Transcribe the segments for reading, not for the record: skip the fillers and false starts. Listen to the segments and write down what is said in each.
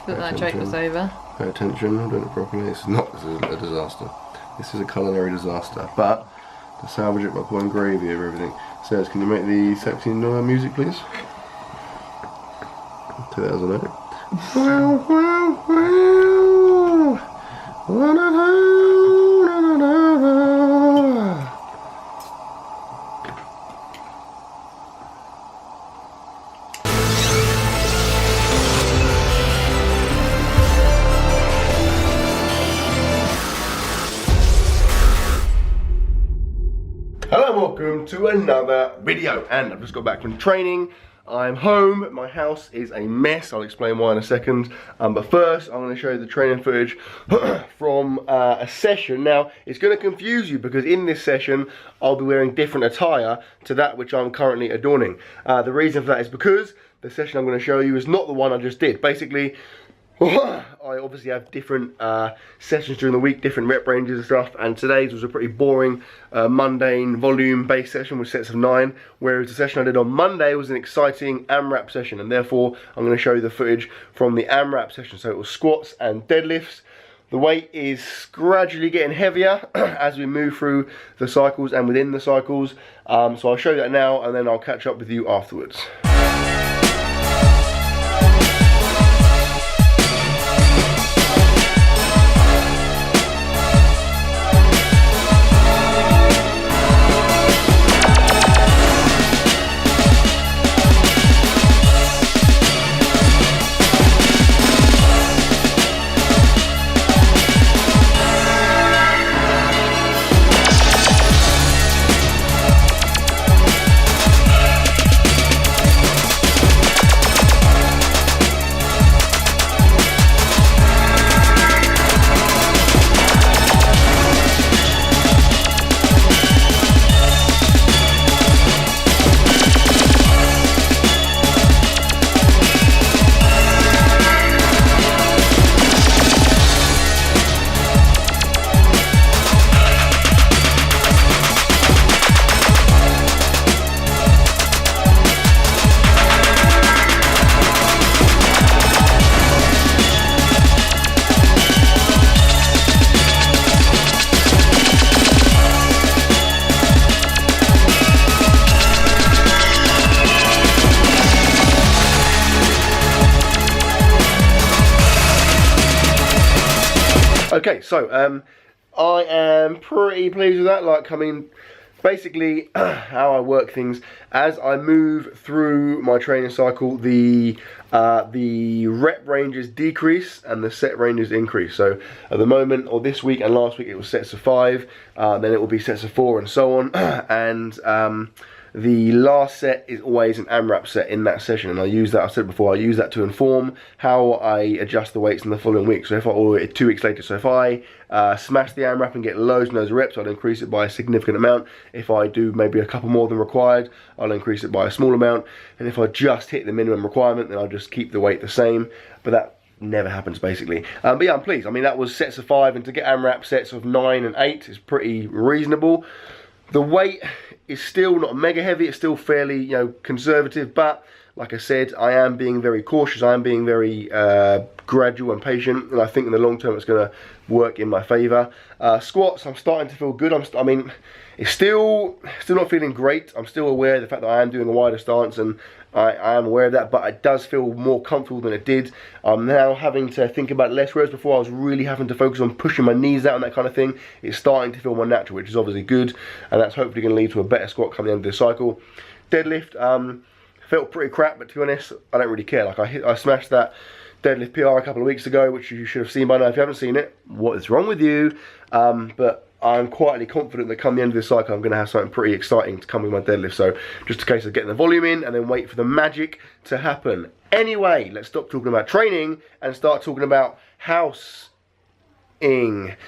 Thought that joke was over. Pay attention, I'm doing it properly. This is a disaster. This is a culinary disaster. But to salvage it by pouring gravy over everything. Says, can you make the sexy music, please? 2008. Wow, wow, wow. Hello and welcome to another video, and I've just got back from training. I'm home, my house is a mess, I'll explain why in a second, but first I'm going to show you the training footage from a session. Now it's going to confuse you because in this session I'll be wearing different attire to that which I'm currently adorning. The reason for that is because the session I'm going to show you is not the one I just did. Basically, I obviously have different sessions during the week, different rep ranges and stuff, and today's was a pretty boring, mundane, volume-based session with sets of 9, whereas the session I did on Monday was an exciting AMRAP session, and therefore I'm going to show you the footage from the AMRAP session. So it was squats and deadlifts. The weight is gradually getting heavier as we move through the cycles and within the cycles, so I'll show you that now, and then I'll catch up with you afterwards. Okay, so I am pretty pleased with that. Like, I mean, basically how I work things as I move through my training cycle, the rep ranges decrease and the set ranges increase. So at the moment, or this week and last week, it was sets of 5, then it will be sets of 4 and so on. And the last set is always an AMRAP set in that session, and I use that, I've said before, I use that to inform how I adjust the weights in the following week. So if I, or 2 weeks later, so if I smash the AMRAP and get loads in those reps, I'll increase it by a significant amount. If I do maybe a couple more than required, I'll increase it by a small amount. And if I just hit the minimum requirement, then I'll just keep the weight the same. But that never happens basically. But yeah, I'm pleased. I mean, that was sets of 5, and to get AMRAP sets of 9 and 8 is pretty reasonable. The weight is still not mega heavy, it's still fairly, you know, conservative, but like I said, I am being very cautious, I am being very gradual and patient, and I think in the long term it's going to work in my favour. Squats, I'm starting to feel good. I mean, it's still not feeling great. I'm still aware of the fact that I am doing a wider stance, and I am aware of that, but it does feel more comfortable than it did. I'm now having to think about less, whereas before I was really having to focus on pushing my knees out and that kind of thing. It's starting to feel more natural, which is obviously good, and that's hopefully going to lead to a better squat coming into the cycle. Deadlift, felt pretty crap, but to be honest, I don't really care. Like, I smashed that deadlift PR a couple of weeks ago, which you should have seen by now. If you haven't seen it, what is wrong with you? But I'm quietly confident that come the end of this cycle, I'm going to have something pretty exciting to come with my deadlift. So just a case of getting the volume in and then wait for the magic to happen. Anyway, let's stop talking about training and start talking about house.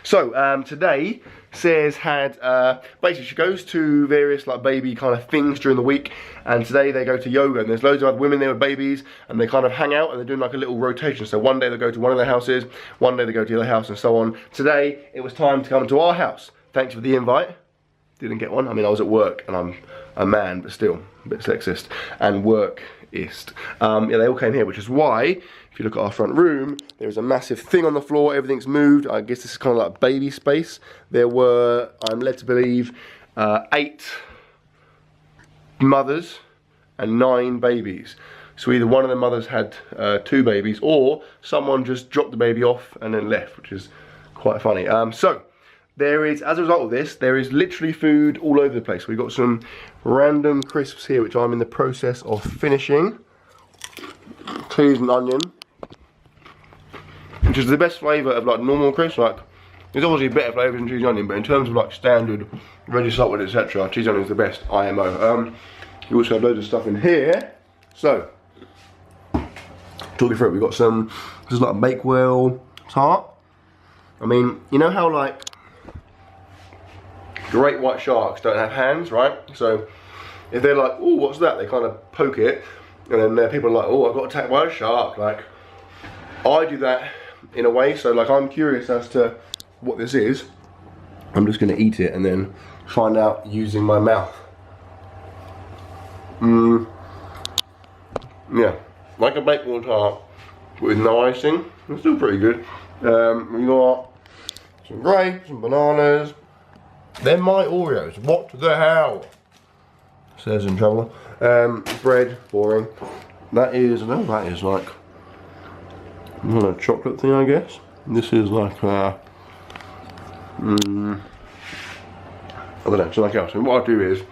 So today Sarah's had basically she goes to various like baby kind of things during the week, and today they go to yoga, and there's loads of other women there with babies, and they kind of hang out and they're doing like a little rotation. So one day they go to one of their houses, one day they go to the other house, and so on. Today it was time to come to our house. Thanks for the invite. Didn't get one. I mean, I was at work and I'm a man, but still a bit sexist, and work Yeah, they all came here, which is why, if you look at our front room, there's a massive thing on the floor, everything's moved. I guess this is kind of like baby space. There were, I'm led to believe, 8 mothers and 9 babies. So either one of the mothers had 2 babies, or someone just dropped the baby off and then left, which is quite funny. So there is, as a result of this, there is literally food all over the place. We've got some random crisps here, which I'm in the process of finishing. Cheese and onion, which is the best flavour of like normal crisps. Like, there's obviously better flavours than cheese and onion, but in terms of like standard, ready salted, etc., cheese and onion is the best, IMO. You also have loads of stuff in here. So, talk you through it. We've got some, this is like a Bakewell tart. I mean, you know how like great white sharks don't have hands, right? So if they're like, oh, what's that? They kind of poke it, and then people are like, oh, I got attacked by a shark. Like, I do that in a way. So like, I'm curious as to what this is. I'm just going to eat it and then find out using my mouth. Yeah, like a Bakewell tart with no icing. It's still pretty good. We got some grapes, some bananas. They're my Oreos. What the hell? Says in trouble. Bread, boring. That is, I know that is like a chocolate thing, I guess. This is like I don't know, something else. And what I do is,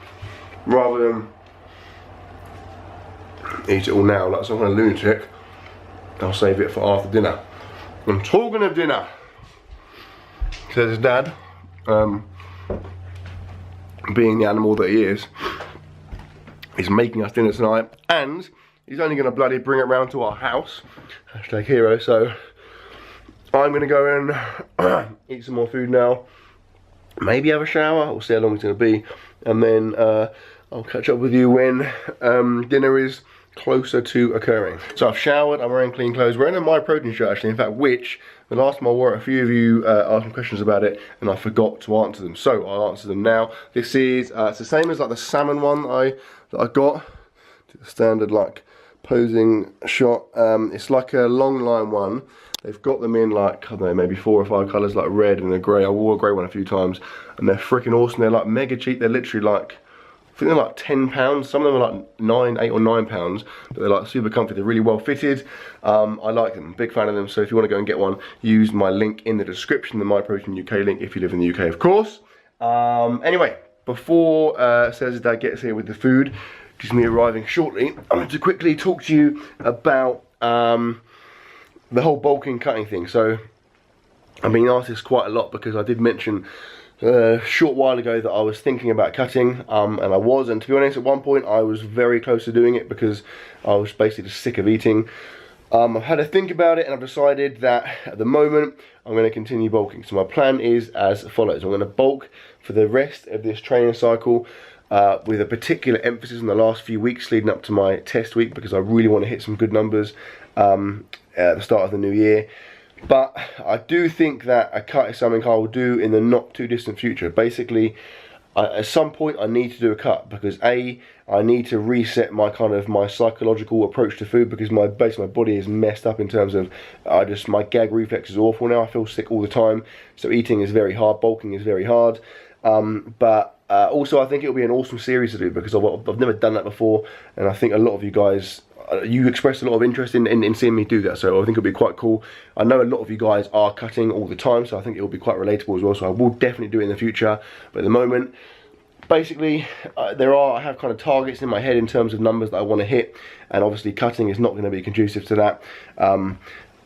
rather than eat it all now like some kind of lunatic, I'll save it for after dinner. I'm talking of dinner, says his dad, being the animal that he is, he's making us dinner tonight, and he's only going to bloody bring it round to our house, hashtag hero. So I'm going to go and eat some more food now, maybe have a shower, we'll see how long it's going to be, and then I'll catch up with you when dinner is closer to occurring. So I've showered, I'm wearing clean clothes, wearing a My Protein shirt actually, in fact, which the last time I wore it, a few of you asked me questions about it and I forgot to answer them, so I'll answer them now. This is it's the same as like the salmon one that I got, the standard like posing shot. It's like a long line one. They've got them in like, I don't know, maybe 4 or 5 colours, like red and a grey. I wore a grey one a few times and they're freaking awesome. They're like mega cheap. They're literally like, I think they're like £10. Some of them are like 9, 8 or 9 pounds, but they're like super comfy. They're really well fitted. I like them, big fan of them. So if you want to go and get one, use my link in the description, the My Protein UK link, if you live in the UK, of course. Anyway, before Sarah's dad gets here with the food, which is me arriving shortly, I'm going to quickly talk to you about the whole bulking cutting thing. So I've been asked this quite a lot because I did mention a short while ago that I was thinking about cutting, and I was, and to be honest, at one point I was very close to doing it because I was basically just sick of eating. I've had to think about it and I've decided that at the moment I'm going to continue bulking. So my plan is as follows. I'm going to bulk for the rest of this training cycle, with a particular emphasis in the last few weeks leading up to my test week, because I really want to hit some good numbers at the start of the new year. But I do think that a cut is something I will do in the not too distant future. Basically, at some point I need to do a cut because I need to reset my my psychological approach to food, because my body is messed up in terms of my gag reflex is awful now. I feel sick all the time, so eating is very hard, bulking is very hard. But also I think it'll be an awesome series to do because I've never done that before, and I think a lot of you guys, you expressed a lot of interest in seeing me do that, so I think it'll be quite cool. I know a lot of you guys are cutting all the time, so I think it'll be quite relatable as well, so I will definitely do it in the future. But at the moment, basically, I have kind of targets in my head in terms of numbers that I want to hit, and obviously cutting is not going to be conducive to that.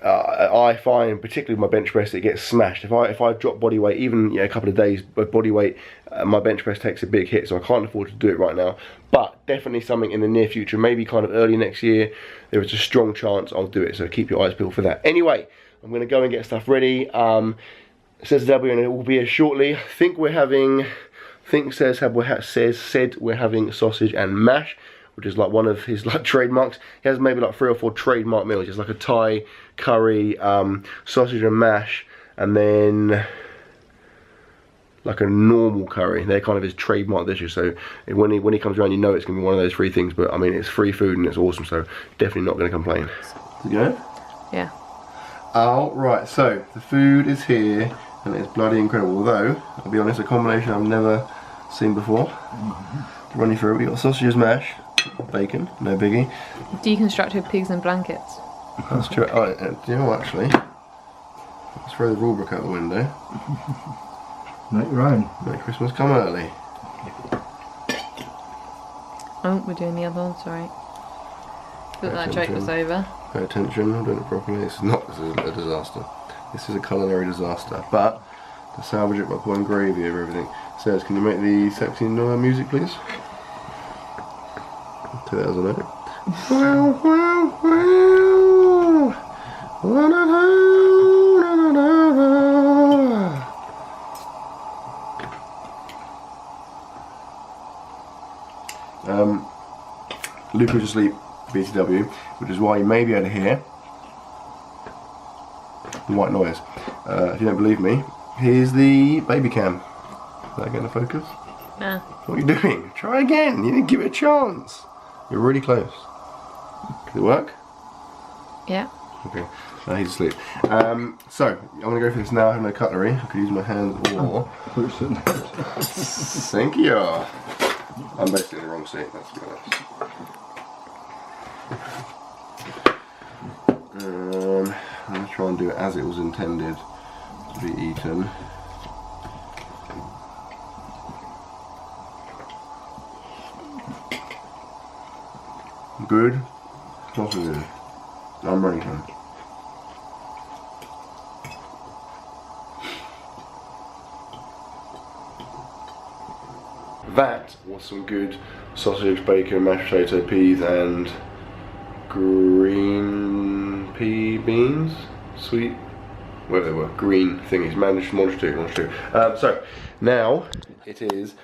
I find, particularly with my bench press, it gets smashed. If I drop body weight, even a couple of days of body weight, my bench press takes a big hit, so I can't afford to do it right now. But definitely something in the near future, maybe kind of early next year, there is a strong chance I'll do it, so keep your eyes peeled for that. Anyway, I'm going to go and get stuff ready. Says W, and it will be here shortly. I think we're having, said we're having sausage and mash, which is like one of his trademarks. He has maybe like 3 or 4 trademark meals, just like a Thai curry, sausage and mash, and then like a normal curry. They're kind of his trademark dishes, so when he comes around, you know it's going to be one of those 3 things. But I mean, it's free food and it's awesome, so definitely not going to complain. Is it good? Yeah. Oh, right, so the food is here and it's bloody incredible. Although, I'll be honest, a combination I've never seen before. To run you through, we got sausages, mash, bacon, no biggie. Deconstructed pigs in blankets. That's true. Oh, do you know what, actually? Let's throw the rule book out the window. Make your own. Make Christmas come early. Oh, we're doing the other one, sorry. Thought that joke was over. Pay attention, I'm doing it properly. This is a disaster. This is a culinary disaster. But, to salvage it by pouring gravy over everything. Says, can you make the sexy music, please? Take that as a note. Wow, wow, wow. La, da, da, da, da, da. Luke was asleep, BTW, which is why you may be able to hear white noise. If you don't believe me, here's the baby cam. Is that getting a focus? Nah. What are you doing? Try again. You didn't give it a chance. You're really close. Did it work? Yeah. Okay. Now he's asleep. So I'm gonna go for this now. I have no cutlery. I could use my hands or. Thank you. I'm basically in the wrong seat. Let's be honest. I'm gonna try and do it as it was intended to be eaten. Good. Not so good. I'm ready to. That was some good sausage, bacon, mashed potato, peas and green pea beans, sweet, whatever they were, green thingies, managed to. So now it is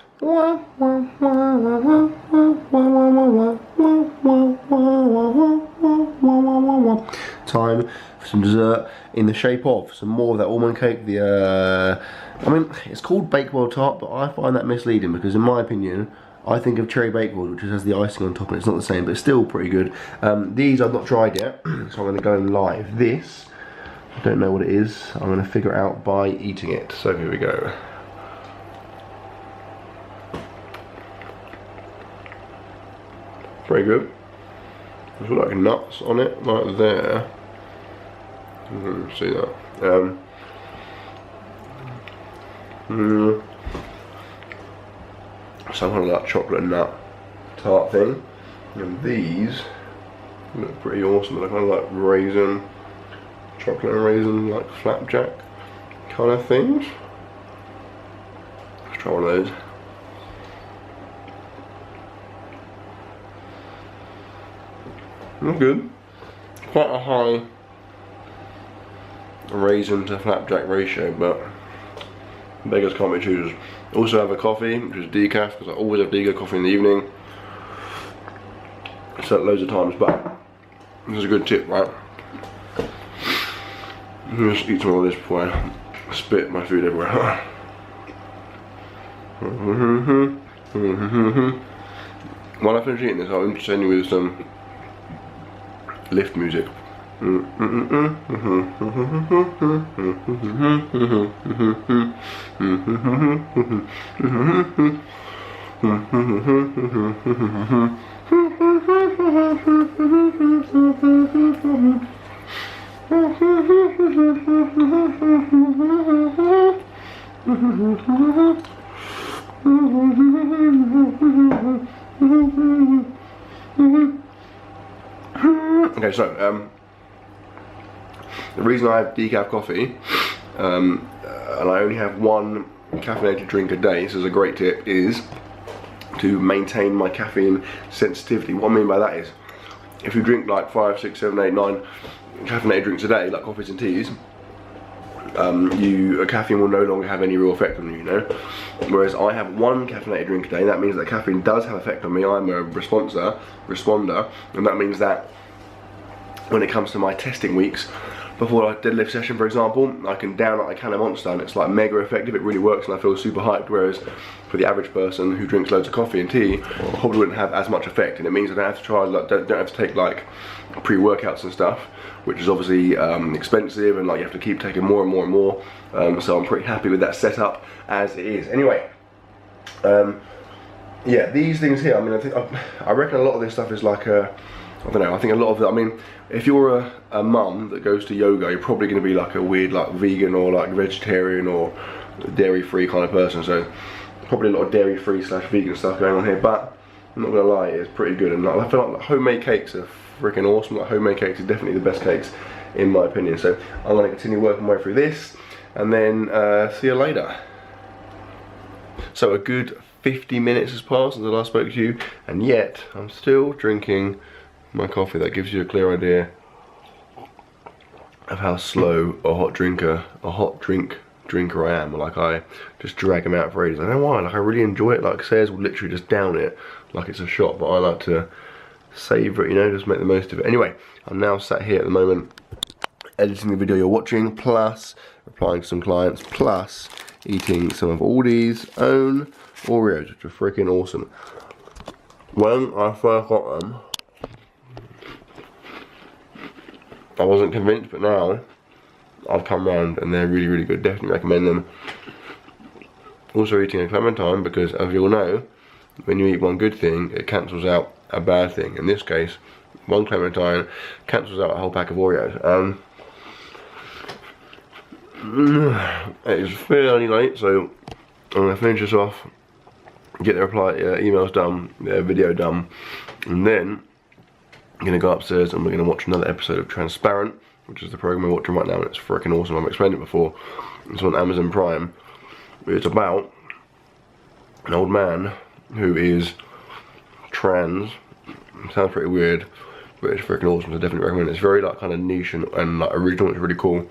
time for some dessert in the shape of some more of that almond cake. I mean, it's called Bakewell tart, but I find that misleading because in my opinion, I think of cherry bakewell, which has the icing on top, and it's not the same, but it's still pretty good. These I've not tried yet, so I'm going to go live. This, I don't know what it is. I'm going to figure it out by eating it. So here we go. Very good. There's like nuts on it, right there. See that? Some kind of like chocolate nut tart thing, and these look pretty awesome. They're kind of like raisin, chocolate and raisin, like flapjack kind of things. Let's try one of those. They're good. Quite a high raisin to flapjack ratio, but beggars can't be choosers. Also have a coffee, which is decaf, because I always have decaf coffee in the evening. I've said it loads of times, but this is a good tip, right? I'm going to eat some of this before I spit my food everywhere. While I finish eating this, I'll entertain you with some lift music. Okay, so the reason I have decaf coffee, and I only have one caffeinated drink a day, this is a great tip, is to maintain my caffeine sensitivity. What I mean by that is, if you drink like 5, 6, 7, 8, 9 caffeinated drinks a day, like coffees and teas, caffeine will no longer have any real effect on you, you know. Whereas I have one caffeinated drink a day, that means that caffeine does have effect on me. I'm a responder, and that means that when it comes to my testing weeks before a deadlift session, for example, I can down like a can of Monster and it's like mega effective. It really works and I feel super hyped, whereas for the average person who drinks loads of coffee and tea, probably wouldn't have as much effect. And it means I don't have to try, like, don't have to take like pre-workouts and stuff, which is obviously expensive, and like you have to keep taking more and more and more. So I'm pretty happy with that setup as it is. Anyway, yeah, these things here, I mean, I reckon a lot of this stuff is like a, I don't know, I think a lot of it, I mean, if you're a mum that goes to yoga, you're probably going to be like a weird like vegan or like vegetarian or dairy-free kind of person, so probably a lot of dairy-free / vegan stuff going on here, but I'm not going to lie, it's pretty good. And I feel like homemade cakes are freaking awesome. Like, homemade cakes are definitely the best cakes in my opinion, so I'm going to continue working my way through this and then see you later. So a good 50 minutes has passed since I last spoke to you, and yet I'm still drinking my coffee. That gives you a clear idea of how slow a hot drink drinker I am. Like, I just drag them out for ages. I don't know why, like I really enjoy it. Like Sayers will literally just down it like it's a shot, but I like to savour it, you know, just make the most of it. Anyway, I'm now sat here at the moment editing the video you're watching, plus replying to some clients, plus eating some of Aldi's own Oreos, which are freaking awesome. When I first got them, I wasn't convinced, but now I've come round and they're really, really good. Definitely recommend them. Also eating a clementine, because as you all know, when you eat one good thing, it cancels out a bad thing. In this case, one clementine cancels out a whole pack of Oreos. It is fairly late, so I'm going to finish this off, get the emails done, the video done, and then I'm going to go upstairs and we're going to watch another episode of Transparent, which is the program we're watching right now, and it's freaking awesome. I've explained it before. It's on Amazon Prime. It's about an old man who is trans. It sounds pretty weird, but it's freaking awesome, so definitely recommend it. It's very like kind of niche and like original. It's really cool.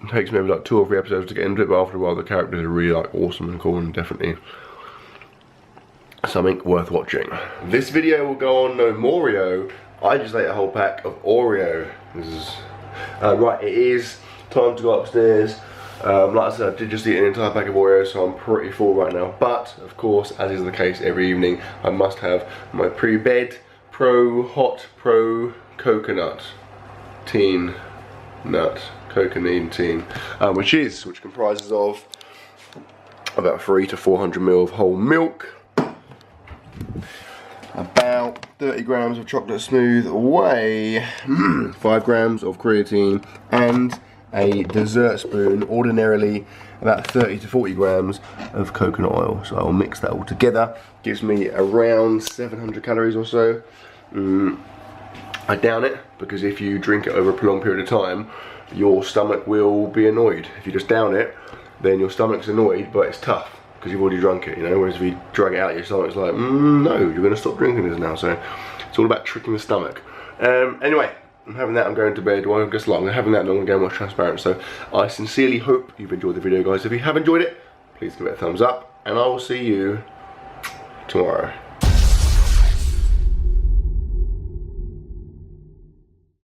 It takes maybe like 2 or 3 episodes to get into it, but after a while the characters are really like awesome and cool, and definitely something worth watching. This video will go on no Morio. I just ate a whole pack of Oreo. This is right, it is time to go upstairs. Like I said, I did just eat an entire pack of Oreos, so I'm pretty full right now. But of course, as is the case every evening, I must have my pre-bed hot coconut teen nut coconut teen, which comprises of about 300 to 400 ml of whole milk, about 30 grams of chocolate smooth whey, 5 grams of creatine, and a dessert spoon, ordinarily about 30 to 40 grams of coconut oil. So I'll mix that all together. Gives me around 700 calories or so. I down it, because if you drink it over a prolonged period of time, your stomach will be annoyed. If you just down it, then your stomach's annoyed, but it's tough because you've already drunk it, you know. Whereas if you drag it out, your stomach's like, no, you're going to stop drinking this now. So it's all about tricking the stomach. Anyway, I'm having that. I'm going to bed. Well, I guess I'm having that, and I'm going to go and watch Transparent. So I sincerely hope you've enjoyed the video, guys. If you have enjoyed it, please give it a thumbs up, and I will see you tomorrow.